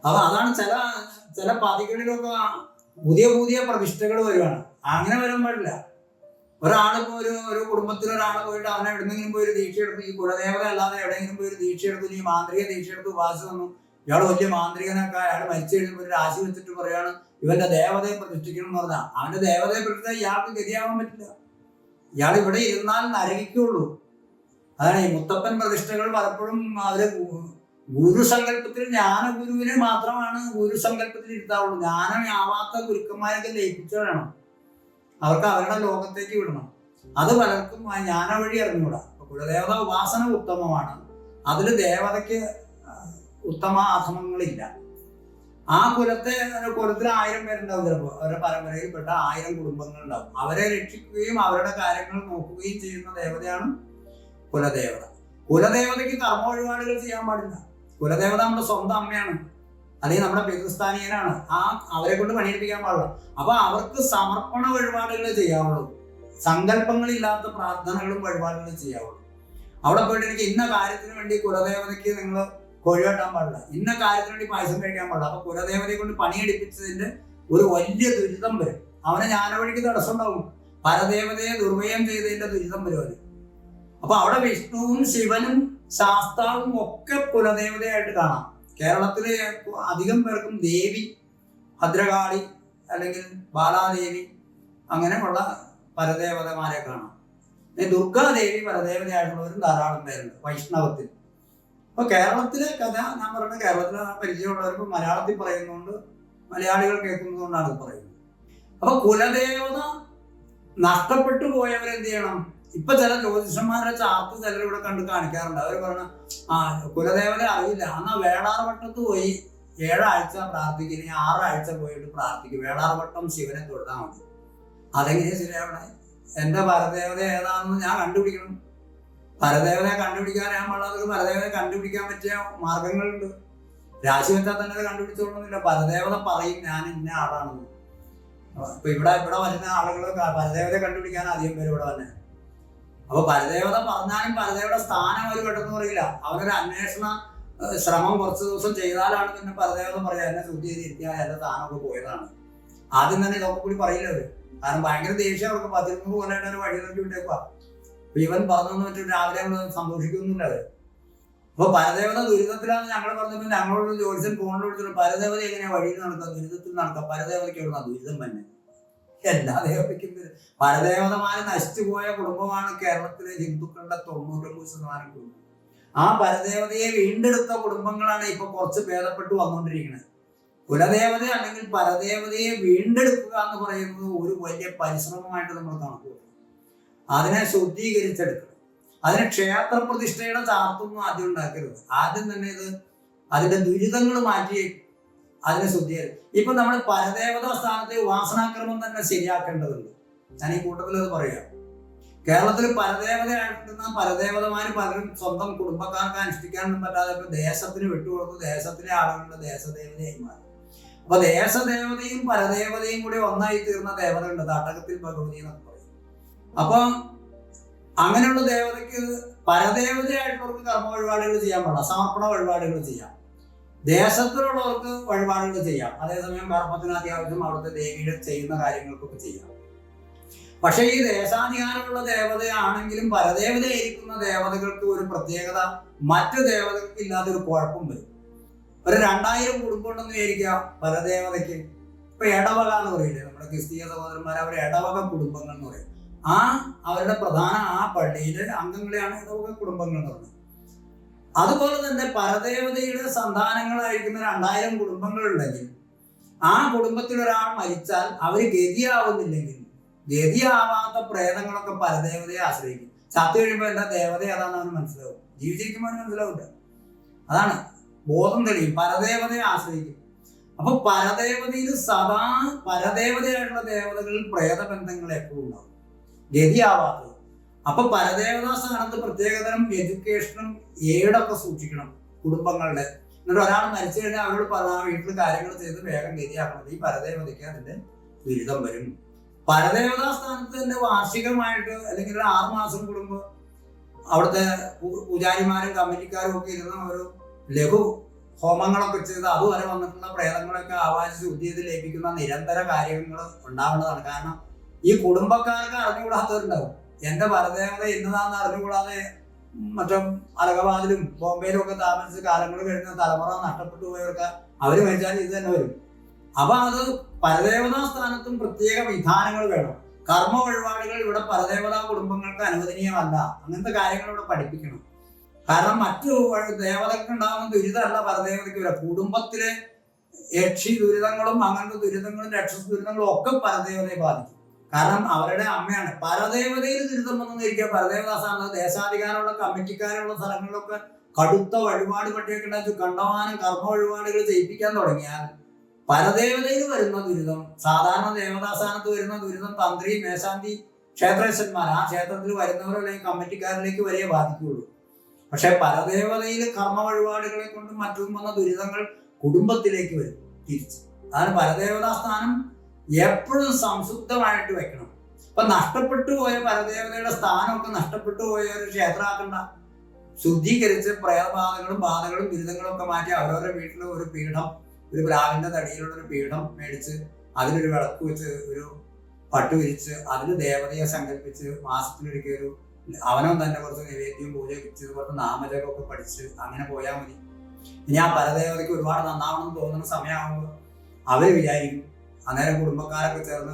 അപ്പൊ അതാണ് ചില ചില പതികളിലൊക്കെ പുതിയ പുതിയ പ്രതിഷ്ഠകൾ വരുവാണ്. അങ്ങനെ വരാൻ പാടില്ല. ഒരാളിപ്പോ ഒരു കുടുംബത്തിൽ ഒരാൾ പോയിട്ട് അവനെ എവിടെന്നെങ്കിലും പോയി ഒരു ദീക്ഷ എടുത്തു, ഈ കുലദേവത അല്ലാതെ എവിടെയെങ്കിലും പോയി ഒരു ദീക്ഷ എടുത്തു, ഈ മാന്ത്രിക ദീക്ഷ എടുത്ത് ഉപാസിച്ച് വന്നു, ഇയാൾ വലിയ മാന്ത്രികനൊക്കെ, അയാൾ മരിച്ചു കഴിഞ്ഞപ്പോൾ ഒരു രാശി വെച്ചിട്ട് പറയാണ് ഇവന്റെ ദേവതയെ പ്രതിഷ്ഠിക്കണം എന്ന് പറഞ്ഞാൽ അവന്റെ ദേവതയെ പ്രതിഷ്ഠിച്ചാൽ ഇയാൾക്ക് ഗതിയാവാൻ പറ്റില്ല. ഇയാൾ ഇവിടെ ഇരുന്നാൽ നരകിക്കുള്ളൂ. അതാണ് ഈ മുത്തപ്പൻ പ്രതിഷ്ഠകൾ പലപ്പോഴും അവര് ഗുരുസങ്കല്പത്തിൽ ജ്ഞാനഗുരുവിനെ മാത്രമാണ് ഗുരുസങ്കല്പത്തിൽ ഇരുത്താവുള്ളൂ. ജ്ഞാനമാവാത്ത ഗുരുക്കന്മാരൊക്കെ ലയിപ്പിച്ചു വേണം, അവർക്ക് അവരുടെ ലോകത്തേക്ക് വിടണം. അത് പലർക്കും ജ്ഞാന വഴി അറിഞ്ഞുകൂടാ. കുലദേവത ഉപാസന ഉത്തമമാണ്, അതിൽ ദേവതയ്ക്ക് ഉത്തമ അധമങ്ങളില്ല. ആ കുലത്തിൽ 1000 പേരുണ്ടാവും, ചിലപ്പോൾ അവരുടെ പരമ്പരയിൽപ്പെട്ട 1000 കുടുംബങ്ങളുണ്ടാവും. അവരെ രക്ഷിക്കുകയും അവരുടെ കാര്യങ്ങൾ നോക്കുകയും ചെയ്യുന്ന ദേവതയാണ് കുലദേവത. കുലദേവതയ്ക്ക് കർമ്മ വഴിപാടുകൾ ചെയ്യാൻ പാടില്ല. കുലദേവത നമ്മുടെ സ്വന്തം അമ്മയാണ്, അല്ലെങ്കിൽ നമ്മുടെ പിതൃസ്ഥാനീയനാണ്. അവരെ കൊണ്ട് പണിയെടുപ്പിക്കാൻ പാടില്ല. അപ്പൊ അവർക്ക് സമർപ്പണ വഴിപാടുകൾ ചെയ്യാവുള്ളൂ, സങ്കല്പങ്ങളില്ലാത്ത പ്രാർത്ഥനകളും വഴിപാടുകളും ചെയ്യാവുള്ളൂ. അവിടെ പോയിട്ട് എനിക്ക് ഇന്ന കാര്യത്തിന് വേണ്ടി കുലദേവതയ്ക്ക് നിങ്ങൾ കോഴി വെട്ടാൻ പാടില്ല, ഇന്ന കാര്യത്തിന് വേണ്ടി പായസം കഴിക്കാൻ പാടില്ല. അപ്പൊ കുലദേവതയെ കൊണ്ട് പണിയെടുപ്പിച്ചതിന്റെ ഒരു വലിയ ദുരിതം വരും. അവനെ ജ്ഞാനവഴിക്ക് തടസ്സം ഉണ്ടാവും. പരദേവതയെ ദുർവ്യയം ചെയ്തതിന്റെ ദുരിതം വരും അവന്. അപ്പൊ അവിടെ വിഷ്ണുവും ശിവനും ശാസ്താവും ഒക്കെ കുലദേവതയായിട്ട് കാണാം. കേരളത്തിലെ അധികം പേർക്കും ദേവി, ഭദ്രകാളി അല്ലെങ്കിൽ ബാലാദേവി അങ്ങനെയുള്ള പരദേവതമാരെ കാണാം. ദുർഗാദേവി പരദേവതയായിട്ടുള്ളവരും ധാരാളം പേരുണ്ട് വൈഷ്ണവത്തിൽ. അപ്പൊ കേരളത്തിലെ കഥ ഞാൻ പറഞ്ഞ കേരളത്തിലെ പരിചയമുള്ളവർക്ക് മലയാളത്തിൽ പറയുന്നതുകൊണ്ട് മലയാളികൾ കേൾക്കുന്നത് കൊണ്ടാണ് ഇത് പറയുന്നത്. അപ്പൊ കുലദേവത നഷ്ടപ്പെട്ടു പോയവരെന്ത് ചെയ്യണം? ഇപ്പൊ ചില ജ്യോതിഷന്മാരുടെ ചാർത്ത് ചിലർ ഇവിടെ കണ്ട് കാണിക്കാറുണ്ട്. അവർ പറഞ്ഞ കുലദേവത അറിയില്ല, എന്നാൽ വേളാർവട്ടത്ത് പോയി 7 ആഴ്ച പ്രാർത്ഥിക്കുന്ന 6 ആഴ്ച പോയിട്ട് പ്രാർത്ഥിക്കും, വേളാർവട്ടം ശിവനെ തൊഴുതാൽ മതി. അതെങ്ങനെയാ ശരിയാവണേ? എന്റെ പരദേവത ഏതാണെന്ന് ഞാൻ കണ്ടുപിടിക്കണം. പരദേവതയെ കണ്ടുപിടിക്കാൻ ഞാൻ പാടാതെ പരദേവതയെ കണ്ടുപിടിക്കാൻ പറ്റിയ മാർഗങ്ങളുണ്ട്. രാശി വെച്ചാൽ തന്നെ അത് കണ്ടുപിടിച്ചോളണമെന്നില്ല. പരദേവത പറയും ഞാൻ ഇന്ന ആളാണെന്ന്. ഇപ്പൊ ഇവിടെ വരുന്ന ആളുകൾ പരദേവതയെ കണ്ടുപിടിക്കാൻ അധികം പേര് ഇവിടെ തന്നെ. അപ്പൊ പരദേവത പറഞ്ഞാലും പരദേവയുടെ സ്ഥാനം അവർ പെട്ടെന്ന് പറയില്ല. അവരൊരു അന്വേഷണ ശ്രമം കുറച്ച് ദിവസം ചെയ്താലാണ് പിന്നെ പരദേവത പറയാ എന്നെ ശുദ്ധി ചെയ്തിരിക്കുക, എന്റെ സ്ഥാനമൊക്കെ പോയതാണ്. ആദ്യം തന്നെ ഇതൊക്കെ കൂടി പറയില്ല അവര്. കാരണം ഭയങ്കര ദേഷ്യം അവർക്ക്. 13 കൊല്ലമായിട്ട് ഒരു വഴി നോക്കി വിട്ടേക്കുക. അപ്പൊ ഇവൻ പറഞ്ഞെന്ന് വെച്ചിട്ട് രാവിലെ സന്തോഷിക്കുന്നില്ല അവര്. അപ്പൊ പരദേവത ദുരിതത്തിലാണ് ഞങ്ങൾ പറഞ്ഞപ്പോൾ ഞങ്ങളോട് ജോലിസൻ ഫോണിൽ വിളിച്ചിട്ട് പരദേവത എങ്ങനെയാ വഴിയിൽ നടക്കുക, ദുരിതത്തിൽ നടക്കുക? പരദേവതയ്ക്ക് എവിടുന്ന ദുരിതം തന്നെ? എല്ലാ ദേവതയ്ക്കും പരദേവതമാര് നശിച്ചു പോയ കുടുംബമാണ് കേരളത്തിലെ ഹിന്ദുക്കളുടെ 99% കുടുംബം. ആ പരദേവതയെ വീണ്ടെടുത്ത കുടുംബങ്ങളാണ് ഇപ്പൊ കുറച്ച് ഭേദപ്പെട്ടു വന്നുകൊണ്ടിരിക്കുന്നത്. കുലദേവത അല്ലെങ്കിൽ പരദേവതയെ വീണ്ടെടുക്കുക എന്ന് പറയുന്നത് ഒരു വലിയ പരിശ്രമമായിട്ട് നമ്മൾ കണക്ക്. അതിനെ ശുദ്ധീകരിച്ചെടുക്കണം. അതിന് ക്ഷേത്ര പ്രതിഷ്ഠയുടെ ചാർത്തൊന്നും ആദ്യം ഉണ്ടാക്കരുത്. ആദ്യം തന്നെ അതിന്റെ ദുരിതങ്ങൾ മാറ്റി അതിനെ ശുദ്ധീകരിക്കും. ഇപ്പൊ നമ്മൾ പരദേവതാ സ്ഥാനത്തെ ഉപാസനാക്രമം തന്നെ ശരിയാക്കേണ്ടതുണ്ട്. ഞാൻ ഈ കൂട്ടത്തിൽ അത് പറയാം. കേരളത്തിൽ പരദേവതയായിട്ടുന്ന പരദേവതമാര് പലരും സ്വന്തം കുടുംബക്കാർക്ക് അനുഷ്ഠിക്കാനൊന്നും പറ്റാതെ ഇപ്പൊ ദേശത്തിന് വിട്ടുകൊടുത്ത് ദേശത്തിലെ ആളുകളുടെ ദേശദേവതയായി മാറി. അപ്പൊ ദേശദേവതയും പരദേവതയും കൂടി ഒന്നായി തീർന്ന ദേവതയുണ്ട്, തട്ടകത്തിൽ ഭഗവതി എന്നൊക്കെ പറയും. അപ്പൊ അങ്ങനെയുള്ള ദേവതയ്ക്ക് പരദേവതയായിട്ടുള്ളവർക്ക് കർമ്മ വഴിപാടുകൾ ചെയ്യാൻ പാടില്ല, സമർപ്പണ വഴിപാടുകൾ ചെയ്യാം. ദേശത്തിലുള്ളവർക്ക് വഴിപാടുകൾ ചെയ്യാം. അതേസമയം കർമ്മത്തിന് അത്യാവശ്യം അവിടുത്തെ ദേവിയുടെ ചെയ്യുന്ന കാര്യങ്ങൾക്കൊക്കെ ചെയ്യാം. പക്ഷെ ഈ ദേശാധികാരമുള്ള ദേവതയാണെങ്കിലും പരദേവതയായിരിക്കുന്ന ദേവതകൾക്ക് ഒരു പ്രത്യേകത മറ്റു ദേവതകൾക്ക് ഇല്ലാത്തൊരു കുഴപ്പം വരും. ഒരു 2000 കുടുംബം ഉണ്ടെന്ന് വിചാരിക്കാം പരദേവതയ്ക്ക്. ഇപ്പൊ ഇടവക എന്ന് പറയില്ലേ നമ്മുടെ ക്രിസ്തീയ സഹോദരന്മാർ, അവർ ഇടവക കുടുംബങ്ങൾ എന്ന് പറയും. അവരുടെ പ്രധാന പള്ളിയിലെ അംഗങ്ങളെയാണ് ഇടവക കുടുംബങ്ങൾ എന്ന് പറയുന്നത്. അതുപോലെ തന്നെ പരദേവതയുടെ സന്താനങ്ങളായിരിക്കുന്ന 2000 കുടുംബങ്ങളുണ്ടെങ്കിൽ ആ കുടുംബത്തിൽ ഒരാൾ മരിച്ചാൽ അവർ ഗതിയാവുന്നില്ലെങ്കിൽ ഗതിയാവാത്ത പ്രേതങ്ങളൊക്കെ പരദേവതയെ ആശ്രയിക്കും. ചത്തു കഴിയുമ്പോൾ എന്താ ദേവത ഏതാണെന്ന് അവന് മനസ്സിലാവും. ജീവിച്ചിരിക്കുമ്പോൾ അവന് മനസ്സിലാവില്ല. അതാണ് ബോധം തെളിയും. പരദേവതയെ ആശ്രയിക്കും. അപ്പൊ പരദേവതയിൽ സദാ പരദേവതയായിട്ടുള്ള ദേവതകളിൽ പ്രേതബന്ധങ്ങൾ എപ്പോഴും ഉണ്ടാവും, ഗതിയാവാത്തത്. അപ്പൊ പരദേവതാ സ്ഥാനത്ത് പ്രത്യേകതരം എഡ്യൂക്കേഷനും ഏടൊക്കെ സൂക്ഷിക്കണം കുടുംബങ്ങളുടെ. എന്നിട്ട് ഒരാൾ മരിച്ചു കഴിഞ്ഞാൽ അവരോട് പറഞ്ഞാൽ വീട്ടിൽ കാര്യങ്ങൾ ചെയ്ത് വേഗം ഗതിയാക്കണം. ഈ പരദേവതയ്ക്ക് അതിന്റെ ദുരിതം വരും. പരദേവതാ സ്ഥാനത്ത് തന്നെ വാർഷികമായിട്ട് അല്ലെങ്കിൽ ഒരു 6 മാസം കൂടുമ്പോൾ അവിടുത്തെ പൂജാരിമാരും കമ്മിറ്റിക്കാരും ഒക്കെ ഇരുന്ന ഒരു ലഘു ഹോമങ്ങളൊക്കെ ചെയ്ത് അതുവരെ വന്നിട്ടുള്ള പ്രേതങ്ങളൊക്കെ ആവാഹിച്ച് ശുദ്ധി ചെയ്ത് ലഭിക്കുന്ന നിരന്തര കാര്യങ്ങൾ ഉണ്ടാവേണ്ടതാണ്. കാരണം ഈ കുടുംബക്കാർക്ക് അറിഞ്ഞുകൂടാത്തവരുണ്ടാവും. എന്റെ പരദേവത എന്നതാന്ന് അറിഞ്ഞുകൂടാതെ മറ്റും അലഹബാദിലും ബോംബെയിലും ഒക്കെ താമസിച്ച് കാലങ്ങൾ കഴിഞ്ഞ തലമുറ നഷ്ടപ്പെട്ടു പോയവർക്ക് അവര് മരിച്ചാൽ ഇത് തന്നെ വരും. അപ്പൊ അത് പരദേവതാ സ്ഥാനത്തും പ്രത്യേക വിധാനങ്ങൾ വേണം. കർമ്മ വഴിപാടുകൾ ഇവിടെ പരദേവതാ കുടുംബങ്ങൾക്ക് അനുവദനീയമല്ല. അങ്ങനത്തെ കാര്യങ്ങൾ ഇവിടെ പഠിപ്പിക്കണം. കാരണം മറ്റു ദേവതയ്ക്ക് ഉണ്ടാകുന്ന ദുരിതമല്ല പരദേവതയ്ക്ക് വരിക. കുടുംബത്തിലെ യക്ഷി ദുരിതങ്ങളും അങ്ങനത്തെ ദുരിതങ്ങളും രക്ഷസ ദുരിതങ്ങളും ഒക്കെ പരദേവതയെ ബാധിക്കും. കാരണം അവരുടെ അമ്മയാണ്. പരദേവതയിൽ ദുരിതം വന്നിരിക്കുക പരദേവതാ സ്ഥാനത്ത് ദേശാധികാരമുള്ള കമ്മിറ്റിക്കാരുള്ള സ്ഥലങ്ങളിലൊക്കെ കടുത്ത വഴിപാട് പട്ടിയൊക്കെ ഉണ്ടാക്കി കണ്ടമാനം കർമ്മ വഴിപാടുകൾ ചെയ്യിപ്പിക്കാൻ തുടങ്ങിയാൽ പരദേവതയിൽ വരുന്ന ദുരിതം, സാധാരണ ദേവതാ സ്ഥാനത്ത് വരുന്ന ദുരിതം തന്ത്രി മേശാന്തി ക്ഷേത്രേശ്വരന്മാർ ആ ക്ഷേത്രത്തിൽ വരുന്നവരോ അല്ലെങ്കിൽ കമ്മിറ്റിക്കാരിലേക്ക് വരെ ബാധിക്കുകയുള്ളൂ. പക്ഷെ പരദേവതയിൽ കർമ്മ വഴിപാടുകളെ കൊണ്ടും മറ്റും വന്ന ദുരിതങ്ങൾ കുടുംബത്തിലേക്ക് വരും തിരിച്ച്. അതാണ് പരദേവതാ സ്ഥാനം എപ്പോഴും സംശുദ്ധമായിട്ട് വെക്കണം. ഇപ്പൊ നഷ്ടപ്പെട്ടു പോയ പരദേവതയുടെ സ്ഥാനമൊക്കെ നഷ്ടപ്പെട്ടു പോയ ഒരു ക്ഷേത്രമാക്കണ്ട. ശുദ്ധീകരിച്ച് പ്രേതബാധകളും ബാധകളും ദുരിതങ്ങളും ഒക്കെ മാറ്റി അവരവരുടെ വീട്ടിൽ ഒരു പീഠം, ഒരു പ്ലാവിന്റെ തടിയിലുള്ള ഒരു പീഠം മേടിച്ച് അതിലൊരു വിളക്ക് വെച്ച് ഒരു പട്ടു വിരിച്ച് അതിൽ ദേവതയെ സങ്കല്പിച്ച് മാസത്തിലൊരിക്കൽ ഒരു അവനവൻ തന്നെ കുറച്ച് നൈവേദ്യം പൂജ വെച്ച് കുറച്ച് നാമജപമൊക്കെ പഠിച്ച് അങ്ങനെ പോയാൽ മതി. ഇനി ആ പരദേവതയ്ക്ക് ഒരുപാട് നന്നാവണമെന്ന് തോന്നുന്ന സമയമാകുമ്പോൾ അവര് വിചാരിക്കും അന്നേരം കുടുംബക്കാരൊക്കെ ചേർന്ന്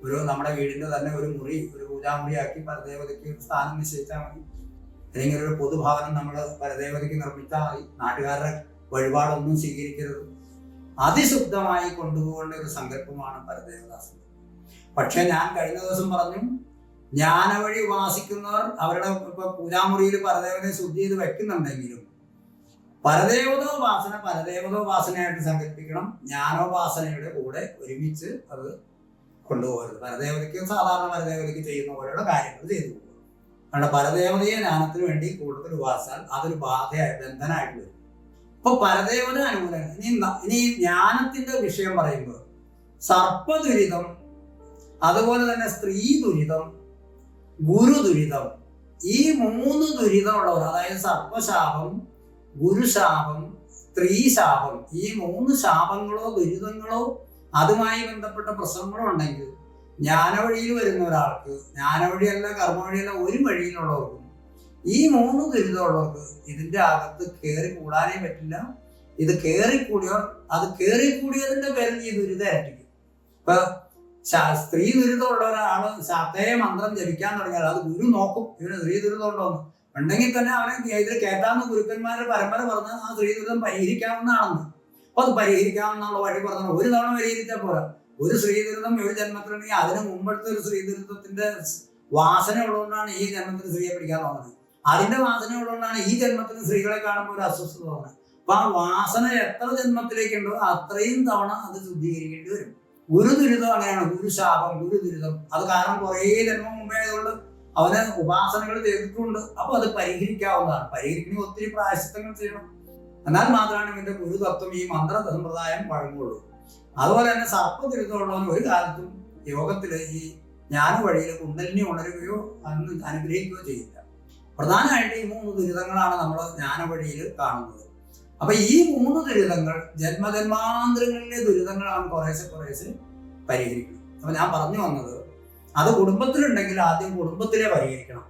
ഒരു നമ്മുടെ വീടിന്റെ തന്നെ ഒരു മുറി, ഒരു പൂജാമുറിയാക്കി പരദേവതയ്ക്ക് സ്ഥാനം നിശ്ചയിച്ചാൽ മതി. അല്ലെങ്കിൽ ഒരു പൊതുഭവനം നമ്മൾ പരദേവതയ്ക്ക് നിർമ്മിച്ചാൽ മതി. നാട്ടുകാരുടെ വഴിപാടൊന്നും സ്വീകരിക്കരുത്. അതിശുദ്ധമായി കൊണ്ടുപോകേണ്ട ഒരു സങ്കല്പമാണ് പരദേവദാസം. പക്ഷെ ഞാൻ കഴിഞ്ഞ ദിവസം പറഞ്ഞു, ജ്ഞാനവഴി ഉപാസിക്കുന്നവർ അവരുടെ ഇപ്പൊ പൂജാമുറിയിൽ പരദേവതയെ ശുദ്ധി ചെയ്ത് വെക്കുന്നുണ്ടെങ്കിലും പരദേവതോപാസനയായിട്ട് സങ്കല്പിക്കണം. ജ്ഞാനോപാസനയുടെ കൂടെ ഒരുമിച്ച് അത് കൊണ്ടുപോകരുത്. പരദേവതയ്ക്ക് സാധാരണ പരദേവതയ്ക്ക് ചെയ്യുന്ന പോലെയുള്ള കാര്യങ്ങൾ ചെയ്തു പോകുക. കാരണം പരദേവതയെ ജ്ഞാനത്തിന് വേണ്ടി കൂടുതൽ ഉപാസിച്ചാൽ അതൊരു ബാധയായി ബന്ധനായിട്ട് വരും. ഇപ്പൊ പരദേവത അനുകൂലമാണ്. ഇനി ജ്ഞാനത്തിന്റെ വിഷയം പറയുമ്പോൾ സർപ്പദുരിതം, അതുപോലെ തന്നെ സ്ത്രീ ദുരിതം, ഗുരു ദുരിതം, ഈ 3 ദുരിതമുള്ളവർ, അതായത് സർപ്പശാപം, ഗുരുശാപം, സ്ത്രീശാപം, ഈ 3 ശാപങ്ങളോ ദുരിതങ്ങളോ അതുമായി ബന്ധപ്പെട്ട പ്രശ്നങ്ങളോ ഉണ്ടെങ്കിൽ ജ്ഞാനവഴിയിൽ വരുന്ന ഒരാൾക്ക്, ജ്ഞാനവഴിയല്ല കർമ്മവഴിയല്ല ഒരു വഴിയിലുള്ളവർക്കും ഈ 3 ദുരിതമുള്ളവർക്ക് ഇതിന്റെ അകത്ത് കയറി കൂടാനേ പറ്റില്ല. ഇത് കയറിക്കൂടിയവർ അത് കയറിക്കൂടിയതിന്റെ പേരിൽ ഈ ദുരിതം ഇരട്ടിക്കും. ഇപ്പൊ സ്ത്രീ ദുരിതമുള്ള ഒരാള് ശാക്തേയ മന്ത്രം ജപിക്കാൻ തുടങ്ങിയാൽ അത് ഗുരു നോക്കും ഇവന് സ്ത്രീ ദുരിതം ഉണ്ടോന്ന്. ഉണ്ടെങ്കിൽ തന്നെ അവനെ ഇതിൽ കേട്ടാന്ന് ഗുരുക്കന്മാരുടെ പരമ്പര പറഞ്ഞാൽ ആ സ്ത്രീ ദുരിതം പരിഹരിക്കാവുന്നതാണെന്ന്. അപ്പൊ അത് പരിഹരിക്കാവുന്നുള്ള വഴി പറഞ്ഞാൽ ഒരു തവണ പരിഹരിച്ചാൽ പോരാ. ഒരു സ്ത്രീ ദുരിതം ഒരു ജന്മത്തിലുണ്ടെങ്കിൽ അതിന് മുമ്പത്തെ ഒരു സ്ത്രീ ദുരിതത്തിന്റെ വാസന ഉള്ളതുകൊണ്ടാണ് ഈ ജന്മത്തിന് സ്ത്രീയെ പിടിക്കാൻ തോന്നുന്നത്. അതിന്റെ വാസന ഉള്ളതുകൊണ്ടാണ് ഈ ജന്മത്തിന് സ്ത്രീകളെ കാണുമ്പോൾ ഒരു അസ്വസ്ഥത തോന്നുന്നത്. അപ്പൊ ആ വാസന എത്ര ജന്മത്തിലേക്കുണ്ടോ അത്രയും തവണ അത് ശുദ്ധീകരിക്കേണ്ടി വരും. ഗുരുദുരിതം അങ്ങനെയാണ്. ഗുരുശാപം, ഗുരുദുരിതം, അത് കാരണം കുറേ ജന്മം മുമ്പേ ആയതുകൊണ്ട് അവന് ഉപാസനകൾ ചെയ്തിട്ടുണ്ട്. അപ്പൊ അത് പരിഹരിക്കാവുന്നതാണ്. പരിഹരിക്കണമെങ്കിൽ ഒത്തിരി പ്രായശ്ചിത്തങ്ങൾ ചെയ്യണം. എന്നാൽ മാത്രമാണ് ഇവന്റെ ഗുരുതത്വം ഈ മന്ത്ര സമ്പ്രദായം വഴങ്ങുള്ളൂ. അതുപോലെ തന്നെ സർപ്പദുരിതമുള്ളവന് ഒരു കാലത്തും യോഗത്തില് ഈ ജ്ഞാന വഴിയിൽ കുണ്ടലിനി ഉണരുകയോ അനുഗ്രഹിക്കുകയോ ചെയ്യില്ല. പ്രധാനമായിട്ട് ഈ 3 ദുരിതങ്ങളാണ് നമ്മൾ ജ്ഞാന വഴിയിൽ കാണുന്നത്. അപ്പൊ ഈ 3 ദുരിതങ്ങൾ ജന്മജന്മാന്തരങ്ങളിലെ ദുരിതങ്ങളാണ് കുറേശ്ശെ പരിഹരിക്കുന്നത്. അപ്പൊ ഞാൻ പറഞ്ഞു വന്നത് അത് കുടുംബത്തിലുണ്ടെങ്കിൽ ആദ്യം കുടുംബത്തിലെ പരിഹരിക്കണം.